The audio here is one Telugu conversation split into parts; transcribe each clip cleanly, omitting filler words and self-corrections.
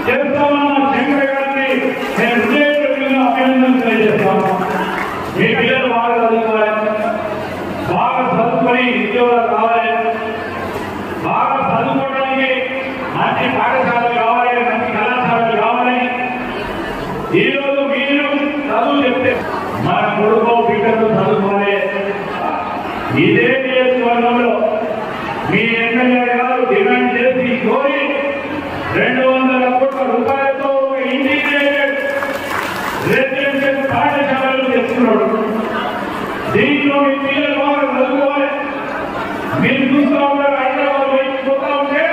చేస్తామన్న శంకర్ గారిని నేను హృదయపూర్వకంగా అభినందనలు తెలియజేస్తాను. మీ పిల్లలు బాగా చదువుకోవాలి, బాగా చదువుకొని ఉద్యోగాలు కావాలి, బాగా చదువుకోవడానికి మంచి పాఠశాలలు కావాలి, మంచి కళాశాలలు కావాలి. ఈరోజు మీరు చదువు చెప్తే మన కొడుకు బిడ్డలు చదువుకోవాలి. ఇదే నియోజకవర్గంలో మీ ఎమ్మెల్యే గారు డిమాండ్ చేసి కోరి 200 కోట్ల రూపాయలతో ఇంటిగ్రేటెడ్ రెసిడెన్షియల్ పాఠశాలలు తెచ్చుకున్నాడు. దీంట్లో మీ పిల్లలు బాగా చదువుకోవాలి. మీరు చూస్తూ ఉంటారు, హైదరాబాద్ వైపు పోతా ఉంటే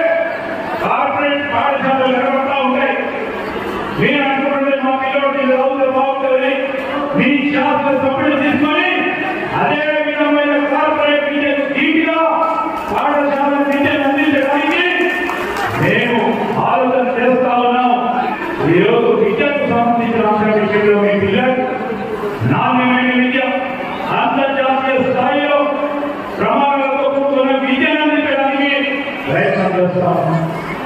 కార్పొరేట్ పాఠశాలలు నిలబడతా ఉంటాయి. మీరు అనుకుంటే మా పిల్లలకి చదువుతూ బాగుంటుంది, మీ శాస్త్ర సభ్యులు తీసుకొని అదే విధమైన కార్పొరేట్ విద్యకు ధీటుగా పాఠశాల విద్యను అందించడానికి మేము ఆలోచన చేస్తా ఉన్నాం. ఈరోజు విద్యకు సంబంధించిన అంశం విషయంలో మీ పిల్లలు నాణ్యమైన విద్య, అంతర్జాతీయ స్థాయిలో ప్రమాణాలతో కూడుకున్న విద్యను అందించడానికి ప్రయత్నం చేస్తాం.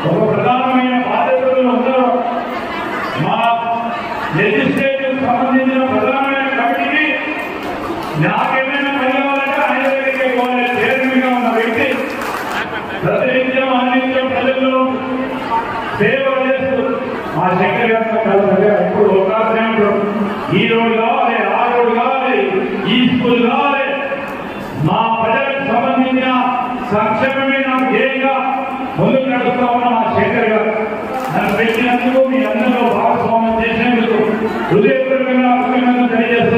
ఒక ప్రధానమైన బాధ్యతలు ఉన్నారు. మా లెజిస్లేటివ్ సంబంధించిన ప్రధానమైన కమిటీకి నాకేమైనా పని కావాలంటే ఆయన దగ్గరికి పోవాలి. చైర్మన్గా ఉన్న వ్యక్తి ప్రతినిత్యం అన్నిత్యం ప్రజల్లో సేవ చేస్తూ మా శంకర్ గారు ఇప్పుడు ఒక ఈ రోడ్డు కావాలి, ఆ రోడ్డు కావాలి, ఈ స్కూల్ కావాలి, మా ప్రజలకు సంబంధించిన సంక్షేమమే నాకు ధ్యేయంగా ముందుకు నడుస్తా ఉన్న మా శంకర్ గారు నన్ను పెట్టినందుకు మీ అందరిలో భాగస్వామ్యం చేసినందుకు హృదయపూర్వకంగా అభినందనలు తెలియజేస్తాను.